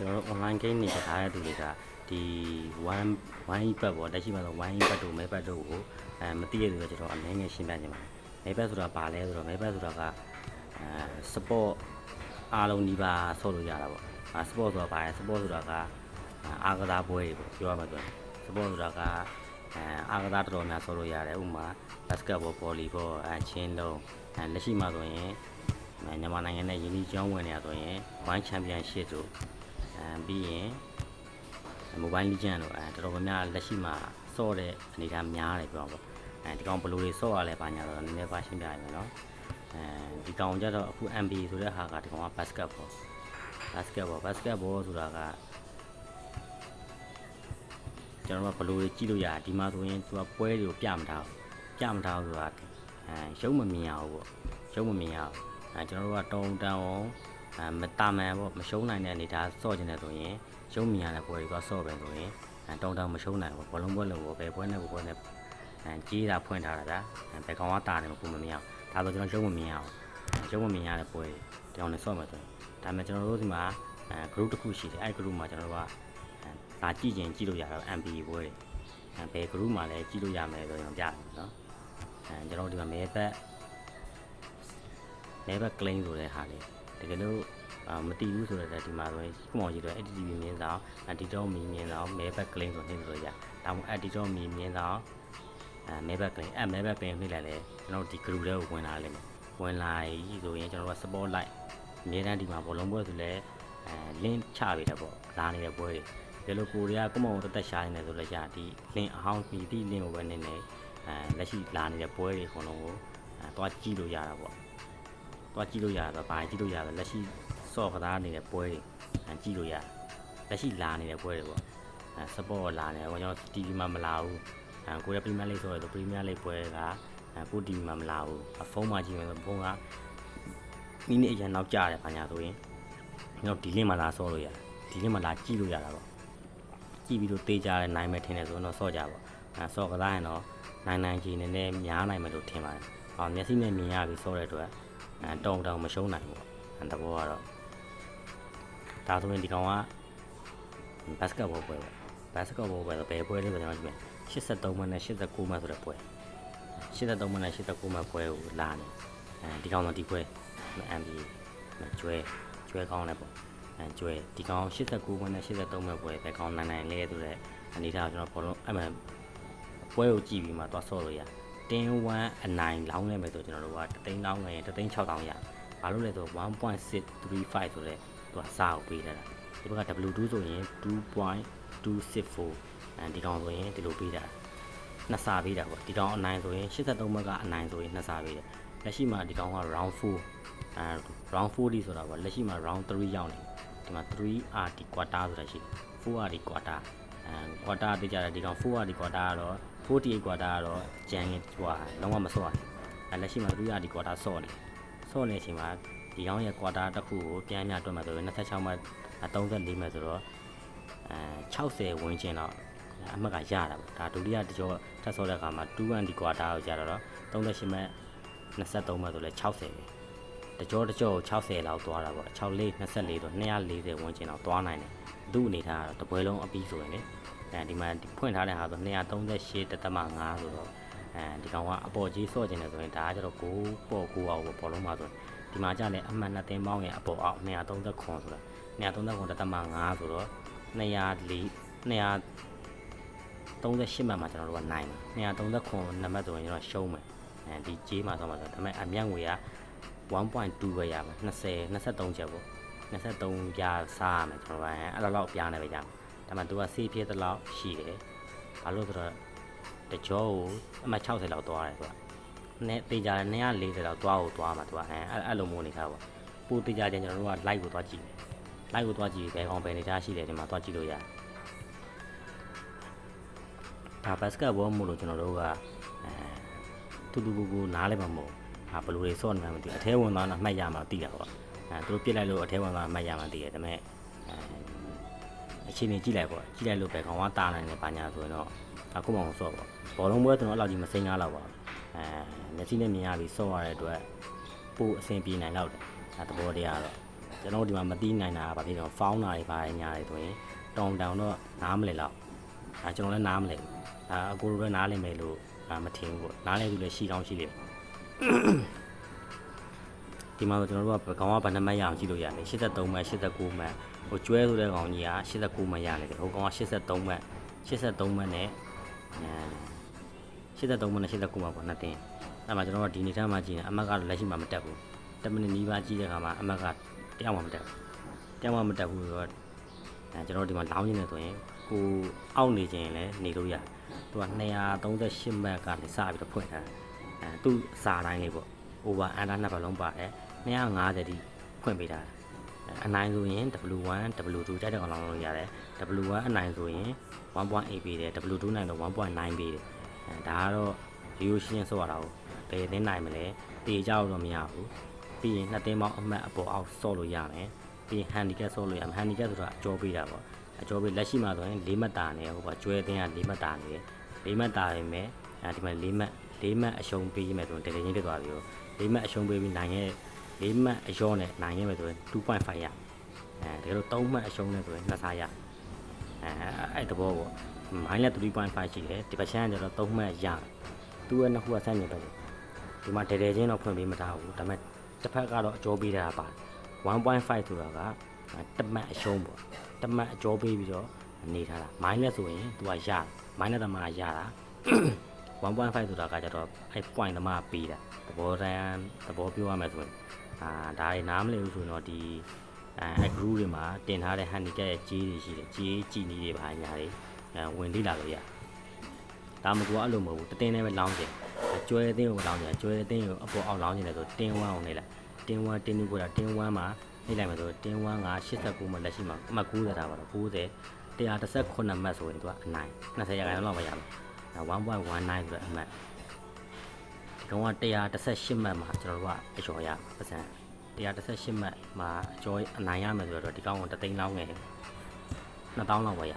ကျွန်တော်တို့ online game တွေထားတဲ့သူတွေကဒီ1 iPad ပေါ့လက်ရှိမှာဆို1 iPad တို့ MacBook တို့ကိုမသိရတဲ့သူကကျွန်တော်အနည်းငယ်ရှင်းပြခြင်းပါတယ် MacBook ဆိုတာဘာလဲဆိုတော့ MacBook ဆိုတာကsupport အားလုံးဒီပါဆော့လို့ရတာပေါ့support ဆိုတာဘာလဲ support ဆိုတာကအားကစားပွဲတွေပေါ့ပြောရမှာဆို support ဆိုတာကအားကစားတော်တော်များဆော့လို့ရတယ်ဥပမာ basketball volleyball ချင်းလုံးလက်ရှိမှာဆိုရင်မြန်မာနိုင်ငံနဲ့ယင်းဒီကျောင်းဝင်နေရဆိုရင် One Championship တို့ပြီးရင် Mobile Legends တို့တော်တော်များများလက်ရှိမှာဆော့တဲ့အနေအထားများတယ်ပြောပေါ့ဒီကောင်ဘယ်လိုတွေဆော့ရလဲပါညာတော့နည်းနည်းပါရှင်းပြရမယ်နော်ဒီကောင်ကြတော့အခု MB ဆိုတဲ့ဟာကဒီကောင်က basketball ဆိုတာကကျွန်တော်တို့ဘယ်လိုတွေကြည့်လို့ရဒီမှာဆိုရင်သူကပွဲတွေကိုပြမထားဘူးဆိုတာရုပ်မမြင်ရဘူးပေါ့ရုပ်မမြင်ရဘူးကျွန်တော်တို့ကတုံတန်အောင်မတာမန်ပေါ့မရှုံးနိုင်တဲ့အနေအထားဆော့ကျင်တယ်ဆိုရင်ရုပ်မြင်ရတဲ့ပွဲတွေကဆော့ပဲဆိုရင်တုံတန်မရှုံးနိုင်ဘူးဘောလုံးပွဲလို့ပဲပွဲနဲ့ပွဲနဲ့ကြီးတာဖွင့်ထားတာဗျာဘယ်ကောင်ကတာတယ်မကူမမြင်အောင်ဒါဆိုကျွန်တော်ရုပ်မမြင်ရဘူးရုပ်မမြင်ရတဲ့ပွဲတွေတောင်းနေဆော့မှာဆိုရင်ဒါပေမဲ့ကျွန်တော်တို့ဒီမှာgroup တစ်ခုရှိတယ်အဲ့ group မှာကျွန်တော်တို့ကဒါကြည့်ရင်ကြည့်လို့ရတော့ MB ပွဲတွေဘယ် group မှာလဲကြည့်လို့ရမယ်ဆိုရင်ပြတယ်နော်ကျွန်တော်ဒီမှာမဲဘက် claim ဆိုတဲ့ဟာလေးတကယ်လို့မတည်ဘူးဆိုတော့ဒီမှာဆိုရင်ခုမှရေးတော့ ATTV မြင်းဆောင် Editor မြင်းဆောင်မဲဘက် claim ဆိုနေလို့ရဒါမှမဟုတ် Editor မြင်းဆောင်မဲဘက် claim မဲဘက် claim နှိမ့်လိုက်လေကျွန်တော်ဒီ group လေးကိုဝင်လာလိမ့်မယ်ဝင်လာပြီဆိုရင်ကျွန်တော်က support like အများတန်းဒီမှာဘောလုံးပွဲဆိုလဲlink ချပေးတယ်ပေါ့လာနေတဲ့ပွဲတွေဒါလို့ကိုရီးယားကုမ္ပဏီတက်ရှာနေတယ်ဆိုလဲရဒီ link အဟောင်းပြီးဒီ link ကိုပဲနေနေလက်ရှိလာနေတဲ့ပွဲတွေအကုန်လုံးကိုတွားကြည့်လို့ရတာပေါ့တွားကြည့်လို့ရတာဘာကြည့်လို့ရလဲလက်ရှိဆော့ကစားနေတဲ့ပွဲတွေကြည့်လို့ရလက်ရှိလာနေတဲ့ပွဲတွေပေါ့support လာနေတော့ကျွန်တော် TV မှာမလာဘူးကိုရီးယား Premier League ဆိုတော့ Premier League ပွဲကကို TV မှာမလာဘူးဖုန်းမှာကြည့်မယ်ဆိုဖုန်းကမိနစ်အရင်နောက်ကျတယ်ဘာညာဆိုရင်ကျွန်တော်ဒီ link မှာလာဆော့လို့ရတယ်ဒီ link မှာလာကြည့်လို့ရတာပေါ့ကြည့်ပြီးတော့တေးကြတယ်နိုင်မယ်ထင်တယ်ဆိုတော့ဆော့ကြပေါ့ဆော့ကစားရင်တော့နိုင်ကြီးနည်းနည်းများနိုင်မယ်လို့ထင်ပါတယ်မျက်စိနဲ့မြင်ရပြီးဆော့တဲ့အတွက်တောင်မရှုံးနိုင်ဘူးပေါ့တဘောကတော့ဒါဆိုရင်ဒီကောင်က basketball ပွဲပေါ့ basketball ပွဲဆိုဘယ်ပွဲလဲဆိုတော့ကျွန်တော်ကြည့်မယ်83မှတ်နဲ့89မှတ်ဆိုတဲ့ပွဲ83မှတ်နဲ့89မှတ်ပွဲကိုလာနေဒီကောင်တော့ဒီပွဲ MB ကျွဲကောင်းတယ်ပေါ့ကျွဲဒီကောင်89မှတ်နဲ့83မှတ်ပွဲပဲကောင်းနိုင်လဲဆိုတဲ့အနေထားကျွန်တော်ဘောလုံးအဲ့မှာပွဲကိုကြည့်ပြီးမှသွားဆော့လို့ရတင်း1အနိုင်လောင်းနေမယ်ဆိုကျွန်တော်တို့က3သိန်းလောင်းငယ်ရင်3သိန်း6တောင်ရဘာလို့လဲဆိုတော့ 1.635 ဆိုတဲ့သူကစားကိုပေးထားတာဒီဘက်က W2 ဆိုရင် 2.264 ဒီကောင်ဆိုရင်ဒီလိုပေးတာနှစ်စားပေးတာပေါ့ဒီကောင်အနိုင်ဆိုရင်83မှတ်ကအနိုင်ဆိုရင်နှစ်စားပေးတယ်လက်ရှိမှာဒီကောင်က round 4 round 4 ဒီဆိုတာပေါ့လက်ရှိမှာ round 3ရောက်နေဒီမှာ 3RD quarter ဆိုတာရှိတယ် 4RD quarter quarter တိကျတယ်ဒီကောင် 4RD quarter ကတော့48 quarter ကတော့ကျန်ရင်ဟိုလုံးဝမဆော့ရလက်ရှိမှာ 3RD quarter ဆော့နေတဲ့အချိန်မှာဒီကောင်ရဲ့ quarter တစ်ခုကိုပြန်မြတွက်မှဆိုရင်26မှတ်34မှတ်ဆိုတော့60ဝန်းကျင်တော့အမှတ်ကရတာပေါ့ဒါဒုတိယတကြောထပ်ဆော့တဲ့အခါမှာ 2RD quarter ကိုကြာတော့38မှတ်23မှတ်ဆိုလဲ60ပဲတကြော60လောက်သွားတာပေါ့64 24တော့240ဝန်းကျင်လောက်သွားနိုင်တယ်သူ့အနေထားကတော့တပွဲလုံးအပြီးဆိုရင်လေဒီမှာဖွင့်ထားတဲ့ဟာဆို238.5ဆိုတော့ဒီကောင်ကအပေါ်ကြီးဆော့ကျင်တယ်ဆိုရင်ဒါကကျတော့9ပေါ့9အောင်ပေါ့ဘောလုံးမှာဆိုဒီမှာကြလဲအမှတ်2သိန်းပေါင်းရဲ့အပေါ်အောက်230ခွန်ဆိုတော့230.5ဆိုတော့238မှတ်မှာကျွန်တော်တို့ကနိုင်တယ်230ခွန်နံပါတ်ဆိုရင်ကျွန်တော်ရှုံးမယ်ဒီကြေးမှာဆိုမှာဆိုဒါပေမဲ့အမြတ်ငွေက 1.2 ပဲရမယ်23ချက်ပေါ့23ပြစားရမယ်ကျွန်တော်အဲ့လောက်ပြားနေပဲရမယ်ဒါမှသူကဆေးဖြစ်တဲ့လောက်ရှိတယ်ဘာလို့ဆိုတော့တကြောကိုအမှတ်60လောက်သွားတယ်သူကနဲ့တေးကြတယ်240လောက်သွားမှာသူကအဲ့လိုမျိုးနေထားပေါ့ပိုတေးကြတယ်ကျွန်တော်တို့က live ကိုသွားကြည့်bẻ con bẻ này ra xí để mà toa chi rồi à thà basketball mua đồ cho nó đâu à tu ná lên mà mua blue ray son mà mình thế quan nó là may ra mà tỉ tôi biết lại luôn thế quan là may ra mà tỉ mẹ chi này chi lại luôn bẻ con hoa ta này bà nhà rồi nó cũng mong số bỏ lông bữa tụi nó làm gì mà sinh ra là nhà chi này mình bị so này rồi phụ sinh pi này đâu tao bỏ đi à rồi ကျွန်တော်ဒီမှာမသိနိုင်တာကဘာဖြစ်လဲဖောင်းတာတွေပါညာတွေဆိုရင်တောင်တော့နားမလဲတော့ကျွန်တော်လည်းနားမလဲအကိုလိုပဲနားလဲမယ်လို့မထင်ဘူးပေါ့နားလဲသူလည်းရှိကောင်းရှိလိမ့်ဒီမှာကျွန်တော်တို့ကကောင်ကဘယ်နှမတ်ရအောင်ကြည့်လို့ရတယ်83မှတ်89မှတ်ဟိုကျွဲဆိုတဲ့ကောင်ကြီးက89မှတ်ရတယ်ဟိုကောင်က83မှတ်83မှတ်နဲ့83မှတ်နဲ့89မှတ်ပေါ့နှစ်တင်းအဲ့မှာကျွန်တော်တို့ဒီနေ့ထားမှကြည့်နေအမတ်ကတော့လက်ရှိမှမတက်ဘူး10မိနစ်နီးပါးကြည့်တဲ့အခါမှာအမတ်ကတရားမှမတက်ဘူးတရားမှမတက်ဘူးဆိုတော့ကျွန်တော်ဒီမှာလောင်းနေတယ်ဆိုရင်ကိုအောက်နေခြင်းလည်းနေလို့ရတယ်သူက238မှတ်ကနေစပြီးတော့ဖွင့်ထားတယ်သူ့စာတိုင်းလေးပေါ့ over under နှစ်ပတ်လုံးပါတယ်250တိဖွင့်ပေးထားတယ်အနိုင်ဆိုရင် W1 W2 ကြိုက်တဲ့ကောင်လောင်းလို့ရတယ် W1 အနိုင်ဆိုရင် 1.8 ပေးတယ် W2 နိုင်တော့ 1.9 ပေးတယ်ဒါကတော့ရိုးရိုးရှင်းရှင်းဆိုရတာကိုဘယ်သင်းနိုင်မလဲတေးကြတော့မရဘူးပြီးရင်နှစ်သင်းပေါင်းအမှတ်အပေါ်အောက်ဆော့လို့ရမယ်ပြီးရင် handicap ဆော့လို့ရမယ် handicap ဆိုတာအကျော်ပေးတာပေါ့အကျော်ပေးလက်ရှိမှာဆိုရင်4မှတ်တာနေဟိုကကျွဲသင်းက4မှတ်တာနေတယ်4မှတ်တာပဲမယ်ဒီမှာ4မှတ်အရှုံးပေးမယ်ဆိုရင်တကယ်ချင်းဖြစ်သွားပြီတော့4မှတ်အရှုံးပေးပြီးနိုင်ရဲ့4မှတ်အရောနဲ့နိုင်ရဲ့မယ်ဆိုရင် 2.5 ရတကယ်လို့3မှတ်အရှုံးနဲ့ဆိုရင်2ဆရအဲ့တဘောပေါ့မိုင်းလက် 3.5 ရှိတယ်ဒီပတ်ချမ်းကကျတော့3မှတ်ရသူ့ရဲ့နှစ်ခုကဆန့်ကျင်ပဲဒီမှာတဲချင်းတော့ဖွင့်ပေးမထားဘူးဒါပေမဲ့တစ်ဖက်ကတော့အကျော်ပေးတာပါ1.5 ဆိုတာကတစ်မှတ်အရှုံးပေါ့တစ်မှတ်အကျော်ပေးပြီးတော့နေထားတာမိုင်းလက်ဆိုရင်သူကရမိုင်းလက်သမားရတာ1.5 ဆိုတာကကျတော့အဲ့ point သမားပေးတာသဘောပြောရမယ်ဆိုရင်ဒါတွေနားမလည်ဘူးဆိုတော့ဒီအဲ့ group တွေမှာတင်ထားတဲ့ handicap ရဲ့ကြေးတွေရှိတယ်ကြေးကြည်နီးတွေပါညာတွေဝင်လေ့လာလို့ရဒါမှမဟုတ်အဲ့လိုမဟုတ်ဘူးတတင်းနဲ့ပဲလောင်းကြတယ်ကျွဲအတင်းကိုလောင်းကြတယ်ကျွဲအတင်းကိုအပေါ်အောက်လောင်းကြတယ်ဆိုတင်း1အောင်နေလိုက်တင်း1တင်း2ကိုတာတင်း1မှာနေလိုက်မှာဆိုတင်း1က89မှလက်ရှိမှာအမှတ်90တာပါတော့90 118မှတ်ဆိုရင်သူကအနိုင်20ရာခိုင်နှုန်းလောက်ပဲရမယ်1.19ဆိုတဲ့အမှတ်ဒီကောင်က118မှတ်မှာကျွန်တော်တို့ကအကျော်ရပတ်စံ118မှတ်မှာအကျော်အနိုင်ရမယ်ဆိုတော့ဒီကောင်က3သိန်းလောက်ငယ်2000လောက်ပဲရ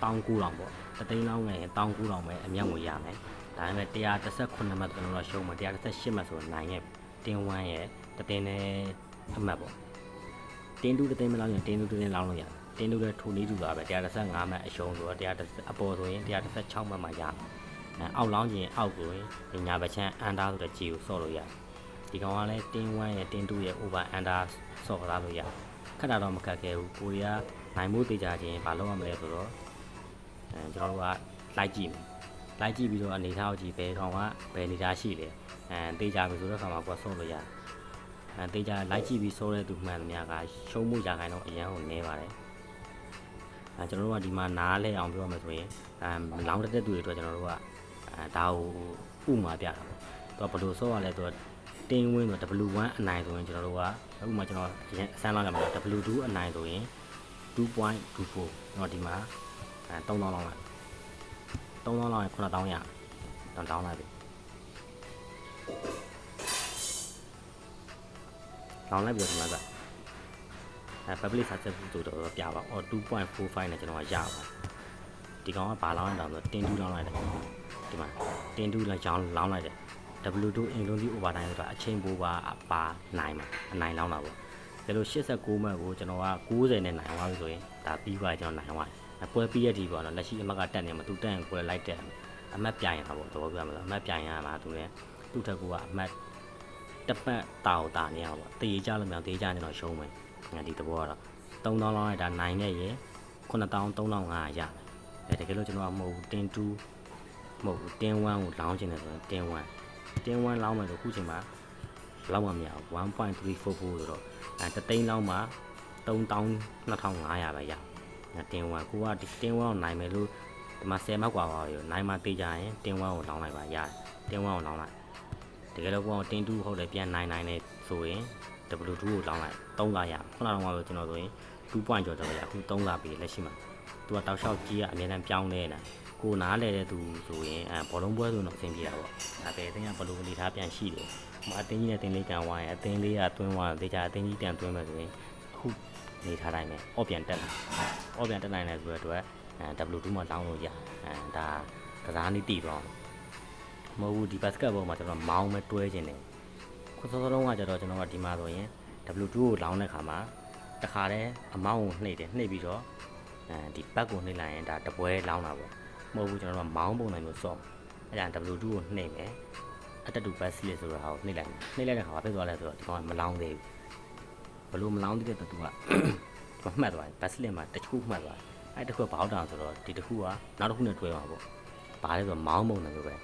1900လောက်ပေါ့3သိန်းလောက်ငယ်1900ပဲအမြောက်ငွေရမယ်ဒါပေမဲ့118မှတ်ကျွန်တော်တို့ရှုံးမှာ118မှတ်ဆိုနိုင်ရဲ့တင်း1ရဲ့တတင်းနဲ့အမှတ်ပေါ့တင်း2တတင်းမလောက်ရင်တင်း2တတင်းလောင်းလို့ရတယ်တင်း2လည်းထိုနည်းတူတာပဲ115မှတ်အရှုံးဆိုတော့100အပေါ်ဆိုရင်116မှတ်မှရအောက်လောင်းခြင်းအောက်ကိုရင်ညာဘက်ချမ်းအန်ဒါဆိုတဲ့ကြီးကိုဆော့လို့ရတယ်ဒီကောင်ကလည်းတင်း1ရဲ့တင်း2ရဲ့ over under ဆော့ကားလို့ရတယ်ခက်တာတော့မခက်ခဲဘူးကိုရီးယားနိုင်မှုတေချာခြင်းဘာလုပ်ရမလဲဆိုတော့ကျွန်တော်တို့ကလိုက်ကြည့်မယ်လိုက်ကြည့်ပြီးတော့အနေထားကိုကြည့်ဘယ်ကောင်ကဘယ်အနေထားရှိလဲတေချာပြီဆိုတော့ခါမှာကိုယ်ဆော့လို့ရတယ်တေချာလိုက်ကြည့်ပြီးဆော့တဲ့သူမှန်သမျှကရှုံးမှုရာခိုင်တော့အရန်ကိုနည်းပါတယ်ကျွန်တော်တို့ကဒီမှာနားလဲအောင်ပြောရမယ်ဆိုရင်လောင်းတက်သူတွေအတွက်ကျွန်တော်တို့ကဒါကိုဥမာပြတာပေါ့သူကဘယ်လိုဆော့ရလဲသူကတင်းဝင်းဆို W1 အနိုင်ဆိုရင်ကျွန်တော်တို့ကဥမာကျွန်တော်အစမ်းလောက်ရမှာ W2 အနိုင်ဆိုရင် 2.24 ကျွန်တော်ဒီမှာ3000လောက်လိုက်3000လောက်ရင်9000ရတော့တောင်းလိုက်ပြီလောင်းလိုက်ပြီးတော့ဒီမှာကpublic success ဆိုတော့ပြပါအော် 2.45 နဲ့ကျွန်တော်ကရပါဒီကောင်ကဘာလောင်းလိုက်တာဆိုတင်း2လောင်းလိုက်တယ်ဒီမှာတင်း2လောက်ရောင်းလောင်းလိုက်တယ် W2 အင်လုံးကြီး over time ဆိုတာအချိန်ပိုးပါနိုင်မှာအနိုင်လောင်းတာပေါ့ဒါလို့89မှတ်ကိုကျွန်တော်က90နဲ့နိုင်သွားပြီဆိုရင်ဒါပြီးသွားကျွန်တော်နိုင်သွားတယ်ပွဲပြီးရတဲ့ဒီပေါ့နော်လက်ရှိအမတ်ကတက်နေမှာသူတက်ရင်ပွဲလိုက်တက်အမတ်ပြိုင်ရမှာပေါ့တော့ပြောရမှာအမတ်ပြိုင်ရမှာသူလည်းသူ့ထက်ကအမတ်တစ်ပတ်တာနေရပါပေါ့တေးကြလို့မရတေးကြနေတော့ရှုံးမယ်ဒီသဘောကတော့3000လောက်လိုက်တာနိုင်ခဲ့ရင်93,500ရတယ်တကယ်လို့ကျွန်တော်ကမဟုတ်ဘူးတင်း2မဟုတ်ဘူးတင်း1ကိုလောင်းချင်တယ်ဆိုရင်တင်း1လောင်းမယ်ဆိုခုချိန်မှာလောက်မှမရဘူး1.344ဆိုတော့တသိန်းလောက်မှ32,500ပဲရတင်း1ကိုကဒီတင်း1ကိုနိုင်မယ်လို့ဒီမှာ10မှတ်กว่าပါရောနိုင်မှတေးကြရင်တင်း1ကိုလောင်းလိုက်ပါရတယ်တင်း1ကိုလောင်းလိုက်တကယ်လို့ကိုကတင်း2ဟုတ်တယ်ပြန်နိုင်နေဆိုရင် W2 ကိုလောင်းလိုက်3လာရခုနကတော့ကျွန်တော်ဆိုရင်2 point ကျော်ရအခု3လာပြီလက်ရှိမှာသူကတောက်လျှောက်ကြီးကအများနဲ့ပြောင်းနေတာကိုနားလဲတဲ့သူဆိုရင်ဘောလုံးပွဲဆိုတော့အဆင်ပြေတာပေါ့ဒါပဲအတင်းကဘလို့အနေထားပြန်ရှိတယ်အတင်းကြီးနဲ့တင်းလေးကန်ဝိုင်းအတင်းလေးကတွင်းသွားတေချာအတင်းကြီးပြန်တွင်းမယ်ဆိုရင်အခုနေထားတိုင်းပဲအော့ပြန်တက်လာအော့ပြန်တက်နိုင်တယ်ဆိုတော့W2 မှာလောင်းလို့ရဒါကစားနည်းတည်သွားမဟုတ်ဘူးဒီဘတ်စကတ်ဘောမှာကျွန်တော်မောင်းမဲ့တွဲခြင်းတယ်ခုစောစောတုန်းကကျတော့ကျွန်တော်ကဒီမှာဆိုရင် W2 ကိုလောင်းတဲ့ခါမှာတခါတည်းအမောင်းကိုနှိပ်တယ်နှိပ်ပြီးတော့ဒီဘက်ကိုနှိပ်လိုက်ရင်ဒါတပွဲလောင်းတာပေါ့မဟုတ်ဘူးကျွန်တော်တို့ကမောင်းပုံစံမျိုးစော့အဲ့ဒါ W2 ကိုနှိပ်မယ်အတက်တူဘတ်စလစ်ဆိုတာကိုနှိပ်လိုက်မယ်နှိပ်လိုက်တဲ့ခါဘာဖြစ်သွားလဲဆိုတော့ဒီကောင်ကမလောင်းသေးဘူးဘလို့မလောင်းသေးတဲ့တူကသူကမှတ်သွားတယ်ဘတ်စလစ်မှာတစ်ခုမှတ်သွားတယ်အဲ့တစ်ခုကဘောက်တောင်ဆိုတော့ဒီတစ်ခုကနောက်တစ်ခုနဲ့တွဲမှာပေါ့ဘာလဲဆိုတော့မောင်းပုံစံမျိုးပဲ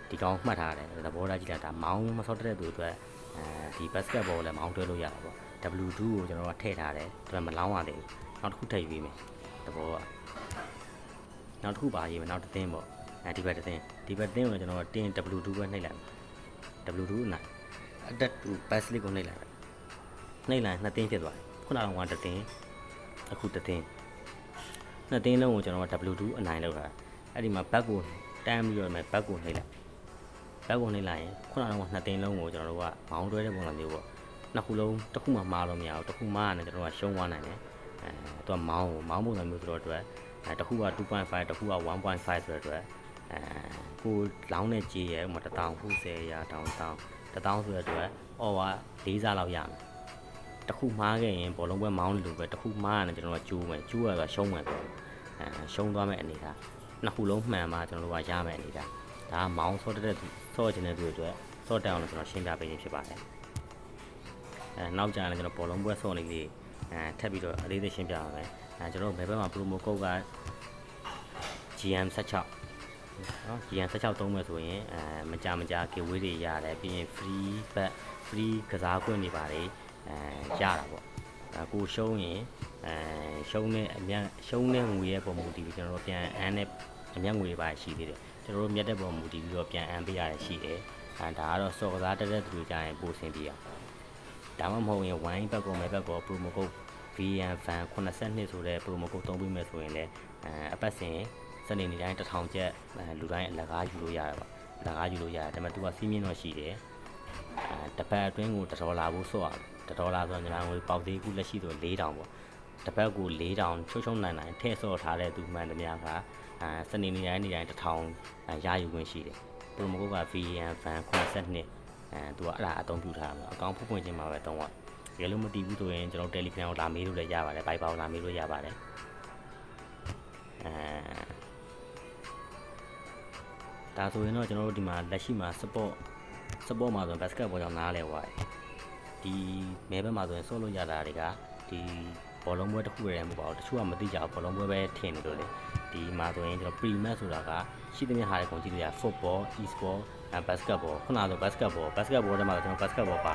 ဒီကောင်မှတ်ထားတယ်သဘောထားကြည့်လိုက်ဒါမောင်းမစော့တဲ့သူအတွက်ဒီဘတ်စကတ်ဘောလည်းမောင်းတွဲလို့ရတာပေါ့ W2 ကိုကျွန်တော်ကထည့်ထားတယ်ဒါပေမဲ့မလောင်းရသေးဘူးနောက်တစ်ခုထည့်ယူပေးမယ်သဘောကနောက်တစ်ခုပါရေးမယ်နောက်တစ်သင်းပေါ့ဒီဘက်တစ်သင်းကိုကျွန်တော်ကတင်း W2 ပဲနှိပ်လိုက်မယ် W2 နိုင်အတက်တူဘတ်စလစ်ကိုနှိပ်လိုက်မယ်နှိပ်လိုက်နှစ်သင်းဖြစ်သွားတယ်ခုနကတော့တစ်သင်းအခုတစ်သင်းနှစ်သင်းလုံးကိုကျွန်တော်က W2 အနိုင်လောက်တာအဲ့ဒီမှာဘက်ကိုတန်းပြီးတော့မယ်ဘက်ကိုနှိပ်လိုက်ရင်ခုနကတော့နှစ်သင်းလုံးကိုကျွန်တော်တို့ကမောင်းတွဲတဲ့ပုံစံမျိုးပေါ့နှစ်ခုလုံးတစ်ခုမှမှားလို့မရဘူးတစ်ခုမှားရတယ်ကျွန်တော်ကရှုံးသွားနိုင်တယ်သူကမောင်းပုံစံမျိုးဆိုတော့အတွက်တစ်ခုက 2.5 တစ်ခုက 1.5 ဆိုတဲ့အတွက်ကိုလောင်းတဲ့ကြေးရဲ့ဥမာ1000ခု10ရာ1000ဆိုတဲ့အတွက်အော်က4စားလောက်ရမယ်တစ်ခုမှားခဲ့ရင်ဘောလုံးပွဲမောင်းလို့ပဲတစ်ခုမှားရတယ်ကျွန်တော်ကကျိုးမယ်ကျိုးရဆိုရှုံးမယ်ဆိုရှုံးသွားမယ်အနေထားနှစ်ခုလုံးမှန်မှကျွန်တော်တို့ကရမယ်အနေထားဒါကမောင်းဆော့တဲ့ဆော့ခြင်းတဲ့သူတွေအတွက်ဆော့တက်အောင်လို့ကျွန်တော်ရှင်းပြပေးခြင်းဖြစ်ပါတယ်နောက်ကြရင်ကျွန်တော်ဘောလုံးပွဲဆော့နေလေးထပ်ပြီးတော့အသေးသေးရှင်းပြပါမယ်ကျွန်တော်ဘယ်ဘက်မှာ promo code က GM16 နော် GM16 သုံးမယ်ဆိုရင်မကြ giveaway တွေရတယ်ပြီးရင် free ကစားခွင့်တွေပါတယ်ရတာပေါ့ကိုရှုံးရင်ရှုံးတဲ့ငွေရဲ့ပုံမူတည်ပြီးကျွန်တော်တို့ပြန်အန်းနဲ့အမြတ်ငွေတွေပါရှိသေးတယ်ကျွန်တော်တို့မြတ်တဲ့ပုံမူတည်ပြီးတော့ပြန်အန်းပေးရတယ်ရှိတယ်ဒါကတော့စော်ကစားတက်တဲ့သူတွေကြရင်ပို့ဆင်ပြရဒါမှမဟုတ်ရင် wine ဘက်ကောမဲဘက်ကော promo code VN fan 82ဆိုတဲ့ promo code သုံးပေးမယ်ဆိုရင်လည်းအပတ်စဉ်စနေနေ့တိုင်း1000ကျပ်လူတိုင်းအလကားယူလို့ရတယ်ပေါ့အလကားယူလို့ရတယ်ဒါပေမဲ့သူကစီးမြင့်တော့ရှိတယ်တစ်ပတ်အတွင်းကို$ဖို့ဆော့ရတယ်$ဆိုတော့ညီမငွေပေါက်သေးခုလက်ရှိဆို4000ပေါ့တစ်ပတ်ကို4000ချုံနိုင်ထည့်ဆော့ထားတဲ့သူမှန်သမျှကစနေနေ့တိုင်း1000ရယူခွင့်ရှိတယ် promo code က VN fan 82သူကအဲ့ဒါအသုံးပြုထားမှာအကောင့်ဖွင့်ခြင်းမှာပဲတုံးပါတကယ်လို့မတည်ဘူးဆိုရင်ကျွန်တော် Telegram ကိုလာမေးလို့လည်းရပါတယ် Viber ကိုလာမေးလို့ရပါတယ်ဒါဆိုရင်တော့ကျွန်တော်တို့ဒီမှာလက်ရှိမှာ support မှာဆိုရင် basketball ကြောင့်နားလဲဟွာဒီမဲဘက်မှာဆိုရင်ဆော့လို့ရတာတွေကဒီဘောလုံးပွဲတစ်ခုတည်းမဟုတ်ပါဘူးတချို့ကမသိကြဘူးဘောလုံးပွဲပဲထင်နေလို့လေဒီမှာဆိုရင်ကျွန်တော် pre-match ဆိုတာကရှိသမျှဟာတွေကုန်ကြည့်လို့ရ football e-sport basketball ခုနကဆို basketball ထဲမှာကျွန်တော် basketball ပါ